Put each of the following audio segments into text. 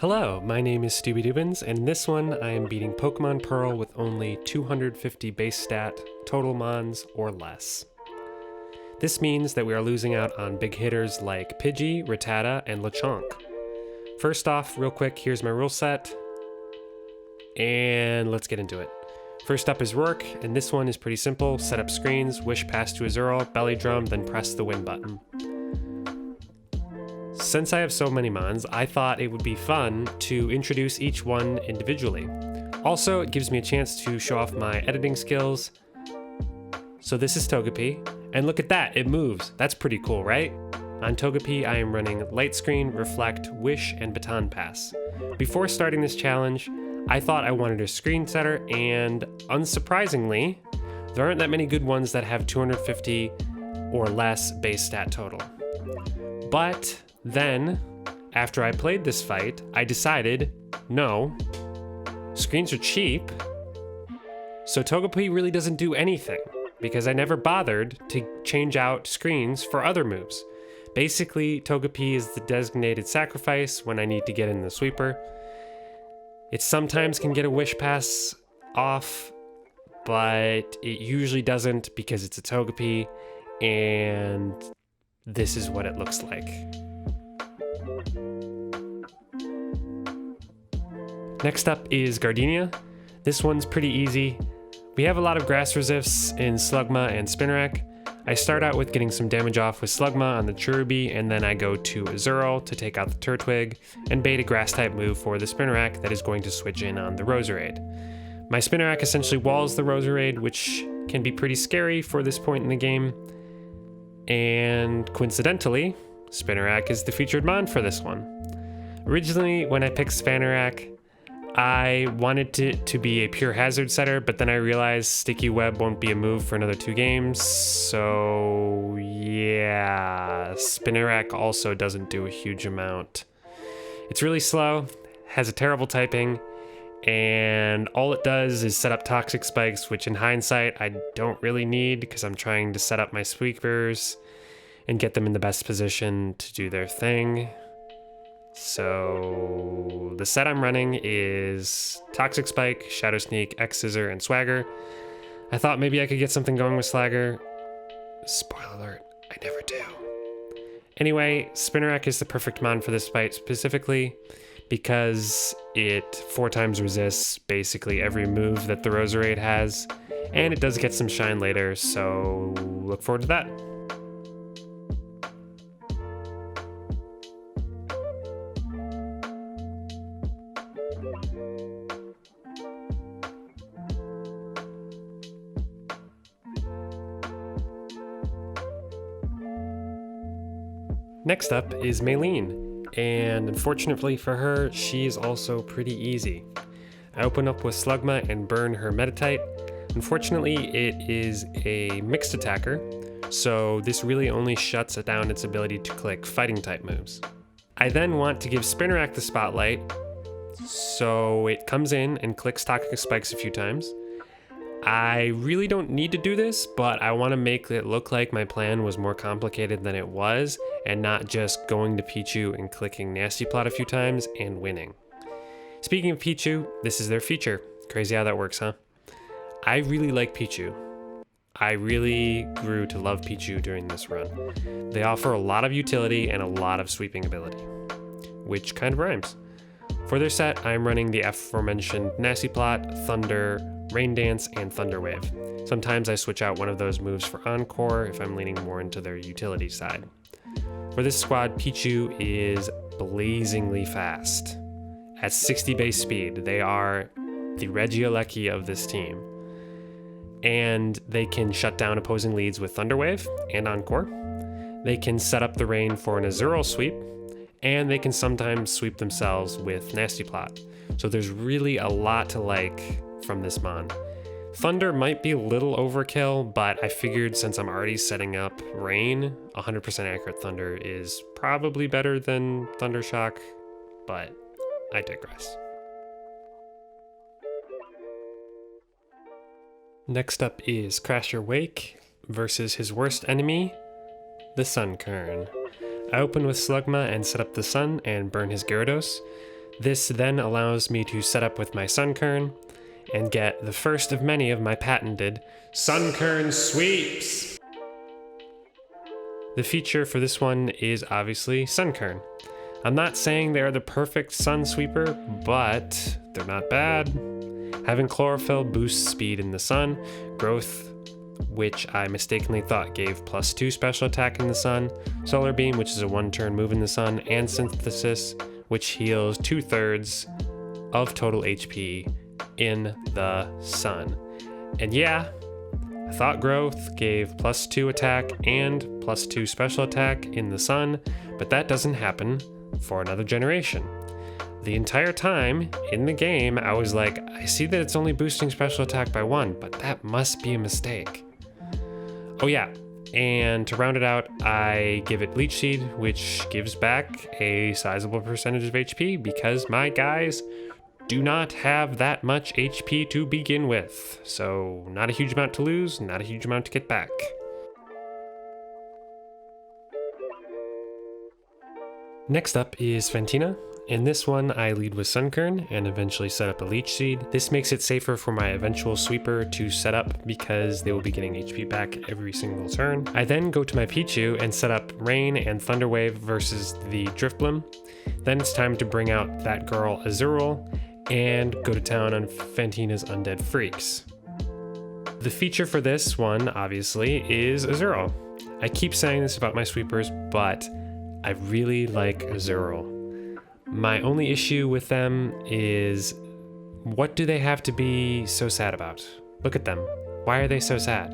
Hello, my name is Stubby Dubins, and in this one I am beating Pokemon Pearl with only 250 base stat, total mons, or less. This means that we are losing out on big hitters like Pidgey, Rattata, and Lechonk. First off, real quick, here's my rule set, and let's get into it. First up is Roark, and this one is pretty simple. Set up screens, wish pass to Azumarill, belly drum, then press the win button. Since I have so many mons, I thought it would be fun to introduce each one individually. Also, it gives me a chance to show off my editing skills. So this is Togepi, and look at that, it moves. That's pretty cool, right? On Togepi, I am running Light Screen, Reflect, Wish, and Baton Pass. Before starting this challenge, I thought I wanted a screen setter, and unsurprisingly, there aren't that many good ones that have 250 or less base stat total. But then, after I played this fight, I decided, no, screens are cheap, so Togepi really doesn't do anything, because I never bothered to change out screens for other moves. Basically, Togepi is the designated sacrifice when I need to get in the sweeper. It sometimes can get a wish pass off, but it usually doesn't because it's a Togepi, and this is what it looks like. Next up is Gardenia. This one's pretty easy. We have a lot of grass resists in Slugma and Spinarak. I start out with getting some damage off with Slugma on the Cherubi, and then I go to Azumarill to take out the Turtwig, and bait a grass type move for the Spinarak that is going to switch in on the Roserade. My Spinarak essentially walls the Roserade, which can be pretty scary for this point in the game. And coincidentally, Spinarak is the featured mon for this one. Originally, when I picked Spinarak, I wanted it to be a pure hazard setter, but then I realized Sticky Web won't be a move for another 2 games, so yeah, Spinarak also doesn't do a huge amount. It's really slow, has a terrible typing, and all it does is set up toxic spikes, which in hindsight I don't really need because I'm trying to set up my sweepers and get them in the best position to do their thing. So the set I'm running is Toxic Spike, Shadow Sneak, X-Scissor, and Swagger. I thought maybe I could get something going with Swagger. Spoiler alert, I never do. Anyway, Spinarak is the perfect mon for this fight specifically because it 4 times resists basically every move that the Roserade has, and it does get some shine later, so look forward to that. Next up is Maylene, and unfortunately for her, she is also pretty easy. I open up with Slugma and burn her Meditite. Unfortunately, it is a mixed attacker, so this really only shuts down its ability to click fighting type moves. I then want to give Spinarak the spotlight, so it comes in and clicks Toxic Spikes a few times. I really don't need to do this, but I want to make it look like my plan was more complicated than it was, and not just going to Pichu and clicking Nasty Plot a few times and winning. Speaking of Pichu, this is their feature. Crazy how that works, huh? I really like Pichu. I really grew to love Pichu during this run. They offer a lot of utility and a lot of sweeping ability, which kind of rhymes. For their set, I'm running the aforementioned Nasty Plot, Thunder, Rain Dance, and Thunder Wave. Sometimes I switch out one of those moves for Encore if I'm leaning more into their utility side. For this squad, Pichu is blazingly fast. At 60 base speed, they are the Regieleki of this team. And they can shut down opposing leads with Thunder Wave and Encore. They can set up the rain for an Azumarill sweep, and they can sometimes sweep themselves with Nasty Plot. So there's really a lot to like from this mon. Thunder might be a little overkill, but I figured since I'm already setting up Rain, 100% accurate Thunder is probably better than Thunder Shock, but I digress. Next up is Crasher Wake versus his worst enemy, the Sunkern. I open with Slugma and set up the sun and burn his Gyarados. This then allows me to set up with my Sunkern and get the first of many of my patented Sunkern sweeps. The feature for this one is obviously Sunkern. I'm not saying they are the perfect sun sweeper, but they're not bad. Having chlorophyll boosts speed in the sun, growth, which I mistakenly thought gave +2 special attack in the sun, solar beam, which is a 1-turn move in the sun, and synthesis, which heals 2/3 of total HP in the sun. And yeah, I thought growth gave +2 attack and +2 special attack in the sun, but that doesn't happen for another generation. The entire time in the game, I was like, I see that it's only boosting special attack by 1, but that must be a mistake. Oh yeah, and to round it out, I give it Leech Seed, which gives back a sizable percentage of HP because my guys do not have that much HP to begin with. So not a huge amount to lose, not a huge amount to get back. Next up is Fantina. In this one, I lead with Sunkern and eventually set up a Leech Seed. This makes it safer for my eventual sweeper to set up because they will be getting HP back every single turn. I then go to my Pichu and set up Rain and Thunder Wave versus the Drifblim. Then it's time to bring out that girl Azumarill and go to town on Fantina's Undead Freaks. The feature for this one, obviously, is Azumarill. I keep saying this about my sweepers, but I really like Azumarill. My only issue with them is, what do they have to be so sad about? Look at them. Why are they so sad?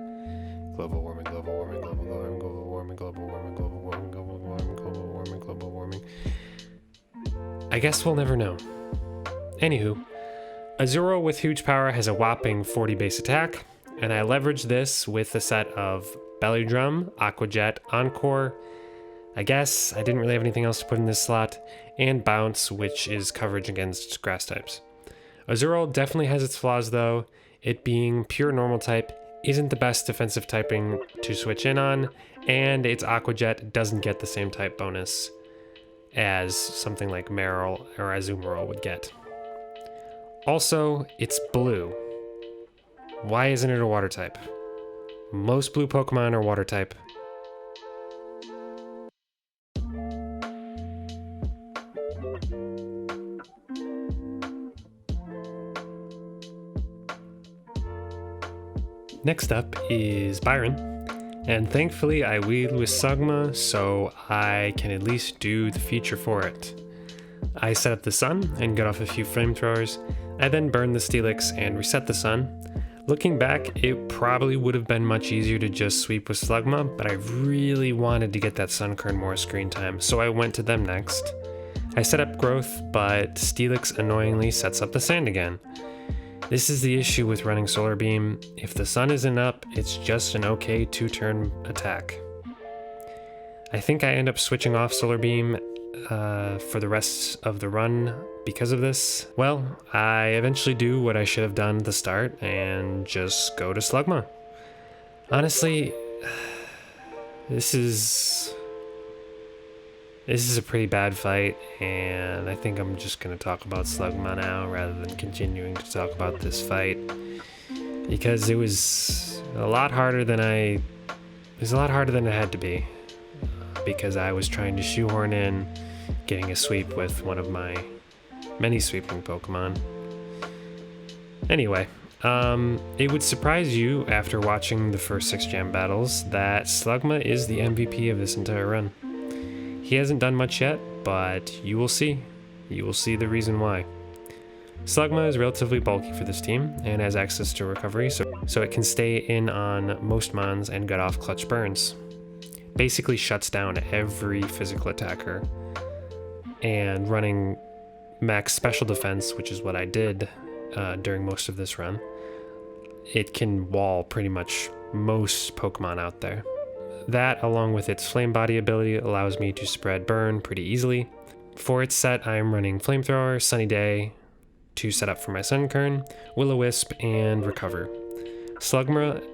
Global warming, global warming, global warming, global warming, global warming, global warming, global warming, global warming, global warming. I guess we'll never know. Anywho, Azumarill with huge power has a whopping 40 base attack, and I leverage this with a set of Belly Drum, Aqua Jet, Encore, I guess I didn't really have anything else to put in this slot, and Bounce, which is coverage against grass types. Azumarill definitely has its flaws though. It being pure normal type isn't the best defensive typing to switch in on, and its Aqua Jet doesn't get the same type bonus as something like Marill or Azumarill would get. Also, it's blue. Why isn't it a water type? Most blue Pokemon are water type. Next up is Byron, and thankfully I lead with Slugma, so I can at least do the feature for it. I set up the sun and get off a few flamethrowers. I then burn the Steelix and reset the sun. Looking back, it probably would have been much easier to just sweep with Slugma, but I really wanted to get that Sunkern more screen time, so I went to them next. I set up growth, but Steelix annoyingly sets up the sand again. This is the issue with running Solar Beam. If the sun isn't up, it's just an okay 2-turn attack. I think I end up switching off Solar Beam for the rest of the run because of this. Well, I eventually do what I should have done at the start and just go to Slugma. Honestly, this is a pretty bad fight, and I think I'm just going to talk about Slugma now rather than continuing to talk about this fight, because it was a lot harder than it had to be, because I was trying to shoehorn in getting a sweep with one of my many sweeping Pokemon. Anyway, it would surprise you after watching the first 6 jam battles that Slugma is the MVP of this entire run. He hasn't done much yet, but you will see. You will see the reason why. Slugma is relatively bulky for this team and has access to recovery, so it can stay in on most mons and get off clutch burns. Basically shuts down every physical attacker, and running max special defense, which is what I did during most of this run, it can wall pretty much most Pokemon out there. That, along with its Flame Body ability, allows me to spread burn pretty easily. For its set, I'm running Flamethrower, Sunny Day to set up for my Sunkern, Will-O-Wisp, and Recover. Slugma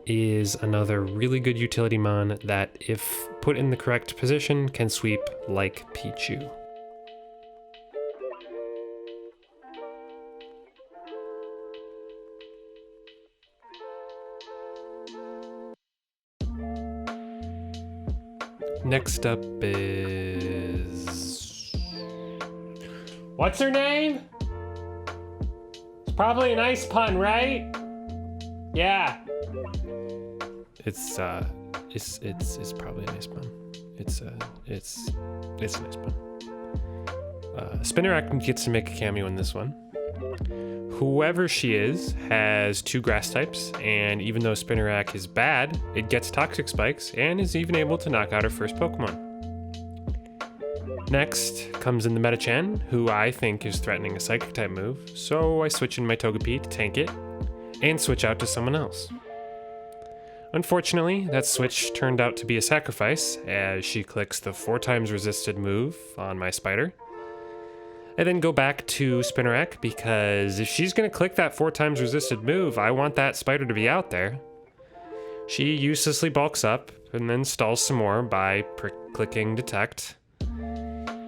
is another really good utility mon that, if put in the correct position, can sweep like Pichu. Next up is... What's her name? It's probably an ice pun, right? Yeah. It's probably an ice pun. It's an ice pun. Spinnerack gets to make a cameo in this one. Whoever she is has 2 grass types, and even though Spinnerack is bad, it gets toxic spikes and is even able to knock out her first Pokemon. Next comes in the Metachan, who I think is threatening a Psychic type move, so I switch in my Togepi to tank it, and switch out to someone else. Unfortunately, that switch turned out to be a sacrifice, as she clicks the 4 times resisted move on my Spider. I then go back to Spinnerack, because if she's going to click that 4 times resisted move, I want that Spider to be out there. She uselessly bulks up, and then stalls some more by clicking Detect.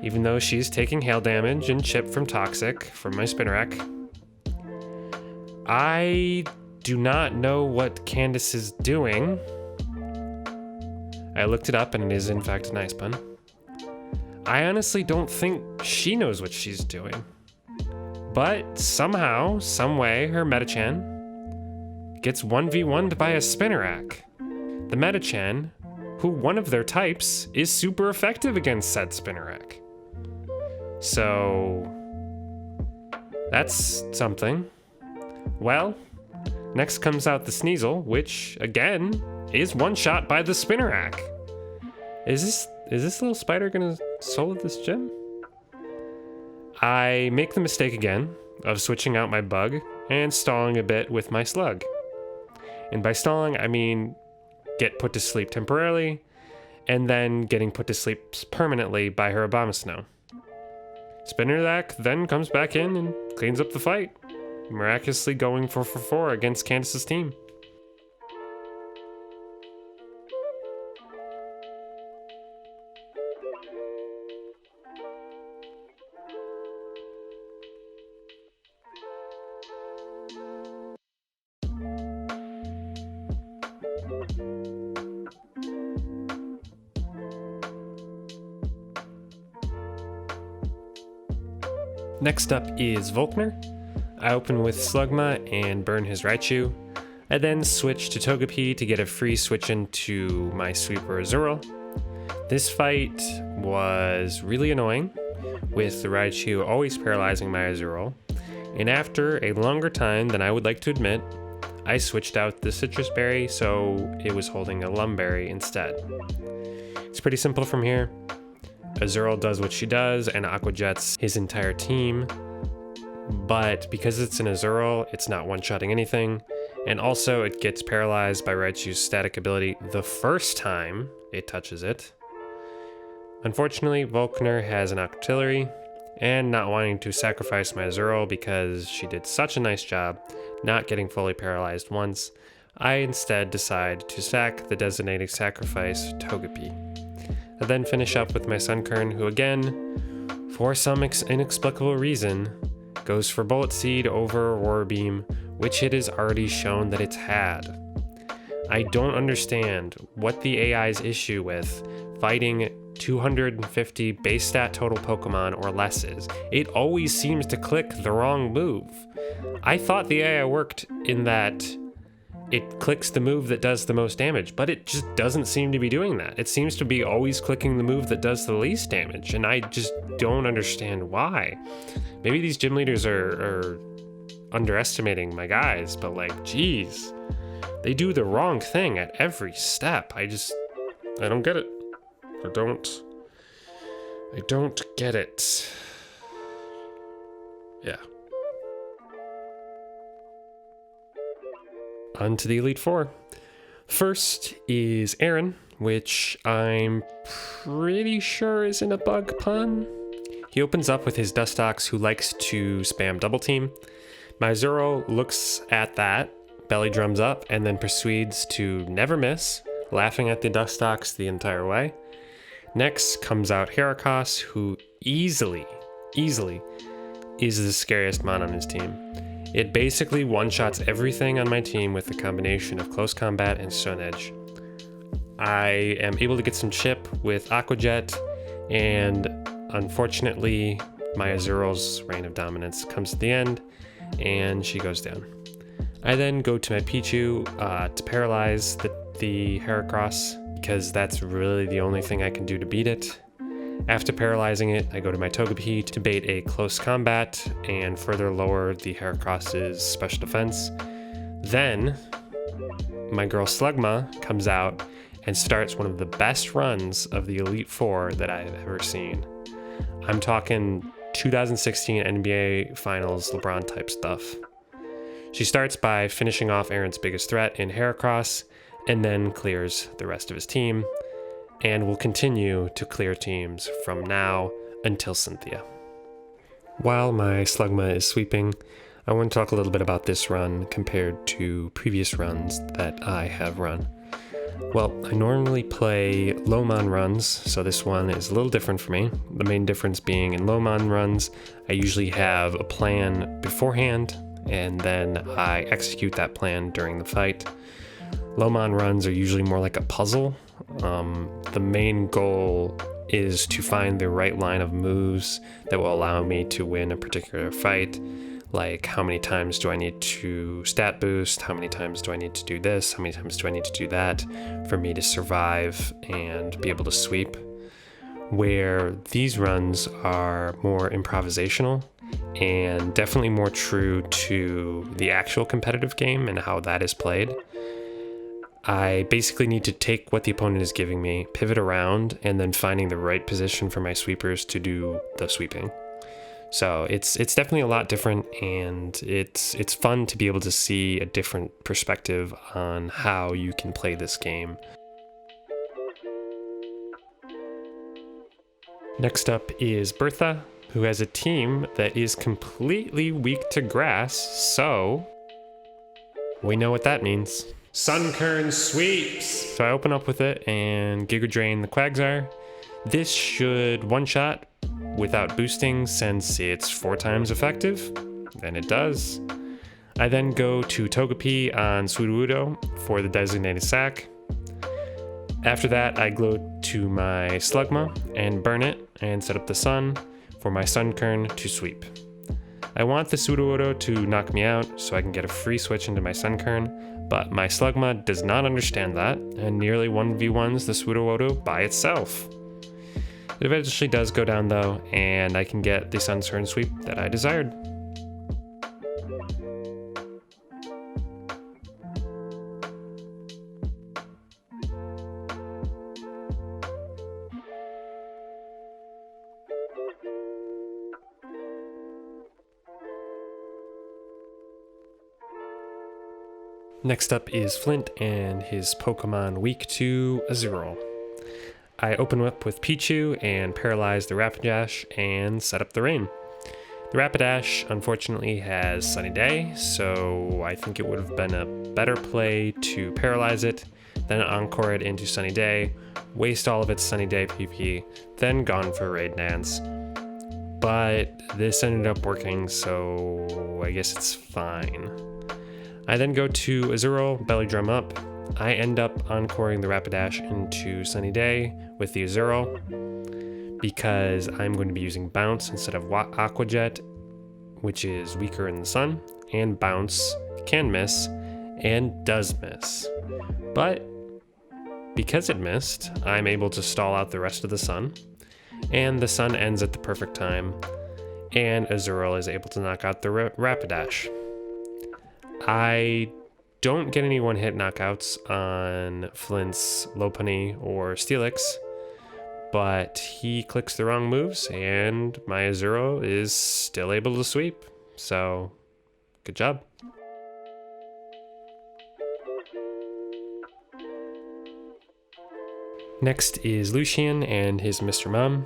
Even though she's taking hail damage and chip from Toxic from my Spinnerack. I do not know what Candice is doing. I looked it up and it is in fact an ice pun. I honestly don't think she knows what she's doing. But somehow, someway, her Metachan gets 1v1'd by a Spinnerack. The Metachan, who one of their types is super effective against said Spinnerack. So that's something. Well, next comes out the Sneasel, which again is one-shot by the Spinnerack. Is this little spider gonna solo this gym? I make the mistake again of switching out my bug and stalling a bit with my slug. And by stalling, I mean get put to sleep temporarily and then getting put to sleep permanently by her Abomasnow. Spinnerack then comes back in and cleans up the fight, miraculously going 4-for-4 against Candice's team. Next up is Volkner. I open with Slugma and burn his Raichu. I then switch to Togepi to get a free switch into my Sweeper Azumarill. This fight was really annoying, with the Raichu always paralyzing my Azumarill, and after a longer time than I would like to admit, I switched out the Citrus Berry so it was holding a Lumberry instead. It's pretty simple from here. Azumarill does what she does and Aqua Jets his entire team, but because it's an Azumarill, it's not one-shotting anything, and also it gets paralyzed by Raichu's static ability the first time it touches it. Unfortunately, Volkner has an Octillery, and not wanting to sacrifice my Azumarill because she did such a nice job not getting fully paralyzed once, I instead decide to sack the designated sacrifice Togepi. I then finish up with my Sunkern, who again, for some inexplicable reason, goes for Bullet Seed over Aurora Beam, which it has already shown that it's had. I don't understand what the AI's issue with fighting 250 base stat total Pokemon or less is. It always seems to click the wrong move. I thought the AI worked in that it clicks the move that does the most damage, but it just doesn't seem to be doing that. It seems to be always clicking the move that does the least damage, and I just don't understand why. Maybe these gym leaders are underestimating my guys, but like, geez, they do the wrong thing at every step. I don't get it. I don't get it. Yeah. On to the Elite Four. First is Aaron, which I'm pretty sure isn't a bug pun. He opens up with his Dustox, who likes to spam double team. My Azumarill looks at that, belly drums up, and then proceeds to never miss, laughing at the Dustox the entire way. Next comes out Heracross, who easily is the scariest mon on his team. It basically one-shots everything on my team with a combination of Close Combat and Stone Edge. I am able to get some chip with Aqua Jet, and unfortunately, my Azuril's reign of dominance comes at the end, and she goes down. I then go to my Pichu to paralyze the Heracross, because that's really the only thing I can do to beat it. After paralyzing it, I go to my Togepi to bait a close combat and further lower the Heracross's special defense. Then, my girl Slugma comes out and starts one of the best runs of the Elite Four that I've ever seen. I'm talking 2016 NBA Finals LeBron type stuff. She starts by finishing off Aaron's biggest threat in Heracross, and then clears the rest of his team, and will continue to clear teams from now until Cynthia. While my Slugma is sweeping, I want to talk a little bit about this run compared to previous runs that I have run. Well, I normally play Lomon runs, so this one is a little different for me. The main difference being in Lomon runs, I usually have a plan beforehand, and then I execute that plan during the fight. Lomon runs are usually more like a puzzle. The main goal is to find the right line of moves that will allow me to win a particular fight. Like, how many times do I need to stat boost? How many times do I need to do this? How many times do I need to do that for me to survive and be able to sweep? Where these runs are more improvisational and definitely more true to the actual competitive game and how that is played. I basically need to take what the opponent is giving me, pivot around, and then finding the right position for my sweepers to do the sweeping. So it's definitely a lot different, and it's fun to be able to see a different perspective on how you can play this game. Next up is Bertha, who has a team that is completely weak to grass, so we know what that means. Sunkern sweeps! So I open up with it and Giga Drain the Quagsire. This should one-shot without boosting since it's 4 times effective, and it does. I then go to Togepi on Sudowoodo for the designated sack. After that, I go to my Slugma and burn it and set up the sun for my Sunkern to sweep. I want the Sudowoodo to knock me out so I can get a free switch into my Sunkern, but my Slugma does not understand that and nearly 1v1s the Sudowoodo by itself. It eventually does go down though, and I can get the Sunkern sweep that I desired. Next up is Flint and his Pokemon weak to Azumarill. I open up with Pichu and paralyze the Rapidash and set up the rain. The Rapidash unfortunately has Sunny Day, so I think it would have been a better play to paralyze it, then encore it into Sunny Day, waste all of its Sunny Day PP, then gone for Raid Dance. But this ended up working, so I guess it's fine. I then go to Azumarill, Belly Drum up. I end up encoring the Rapidash into Sunny Day with the Azumarill because I'm going to be using Bounce instead of Aqua Jet, which is weaker in the sun, and Bounce can miss and does miss. But because it missed, I'm able to stall out the rest of the sun, and the sun ends at the perfect time, and Azumarill is able to knock out the Rapidash. I don't get any one-hit knockouts on Flint's Lopunny or Steelix, but he clicks the wrong moves, and my Azumarill is still able to sweep, so good job. Next is Lucian and his Mr. Mime.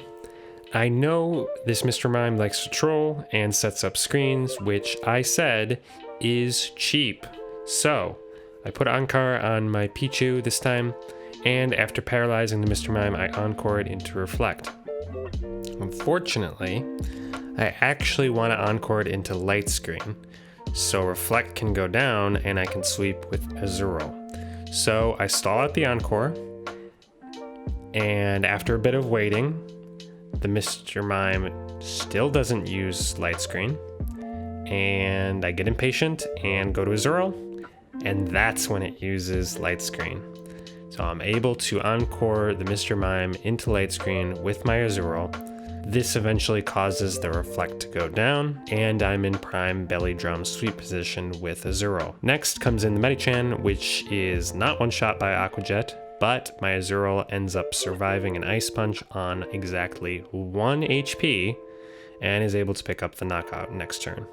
I know this Mr. Mime likes to troll and sets up screens, which I said is cheap. So I put Encore on my Pichu this time, and after paralyzing the Mr. Mime, I encore it into Reflect. Unfortunately, I actually want to encore it into Light Screen, so Reflect can go down and I can sweep with Azumarill. So I stall out the Encore, And after a bit of waiting, the Mr. Mime still doesn't use Light Screen. And I get impatient and go to Azumarill, and that's when it uses Light Screen. So I'm able to encore the Mr. Mime into Light Screen with my Azumarill. This eventually causes the Reflect to go down, and I'm in prime Belly Drum sweep position with Azumarill. Next comes in the Medicham, which is not one-shot by Aqua Jet, but my Azumarill ends up surviving an Ice Punch on exactly 1 HP, and is able to pick up the knockout next turn.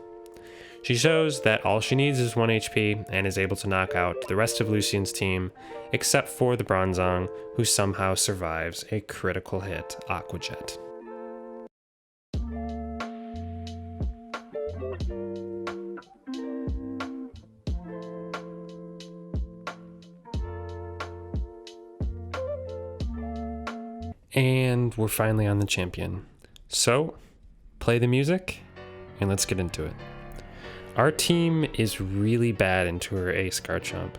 She shows that all she needs is 1 HP and is able to knock out the rest of Lucian's team, except for the Bronzong, who somehow survives a critical hit Aqua Jet. And we're finally on the champion. So, play the music, and let's get into it. Our team is really bad into her Ace Garchomp.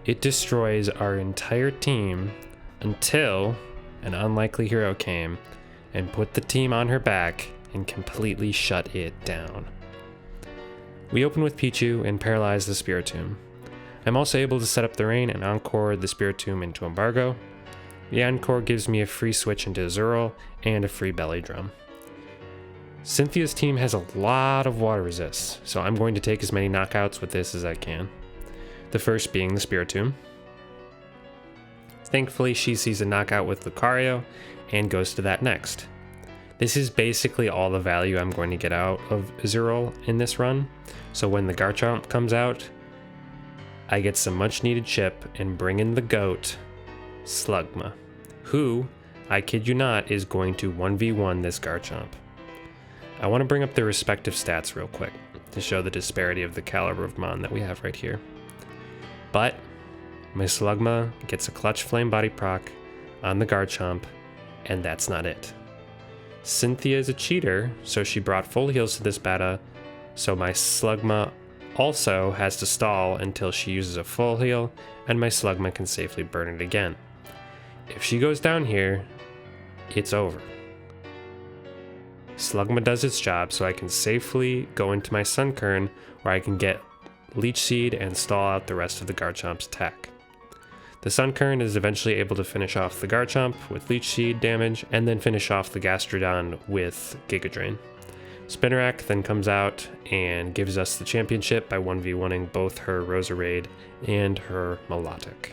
It destroys our entire team until an unlikely hero came and put the team on her back and completely shut it down. We open with Pichu and paralyze the Spiritomb. I'm also able to set up the rain and encore the Spiritomb into Embargo. The encore gives me a free switch into Azumarill and a free Belly Drum. Cynthia's team has a lot of water resists, so I'm going to take as many knockouts with this as I can. The first being the Spiritomb. Thankfully, she sees a knockout with Lucario and goes to that next. This is basically all the value I'm going to get out of Azumarill in this run, so when the Garchomp comes out, I get some much needed chip and bring in the GOAT, Slugma, who, I kid you not, is going to 1v1 this Garchomp. I want to bring up their respective stats real quick to show the disparity of the caliber of Mon that we have right here. But my Slugma gets a clutch flame body proc on the Garchomp, and that's not it. Cynthia is a cheater, so she brought full heals to this beta, so my Slugma also has to stall until she uses a full heal, and my Slugma can safely burn it again. If she goes down here, it's over. Slugma does its job, so I can safely go into my Sunkern, where I can get Leech Seed and stall out the rest of the Garchomp's attack. The Sunkern is eventually able to finish off the Garchomp with Leech Seed damage, and then finish off the Gastrodon with Giga Drain. Spinarak then comes out and gives us the championship by 1v1ing both her Roserade and her Milotic.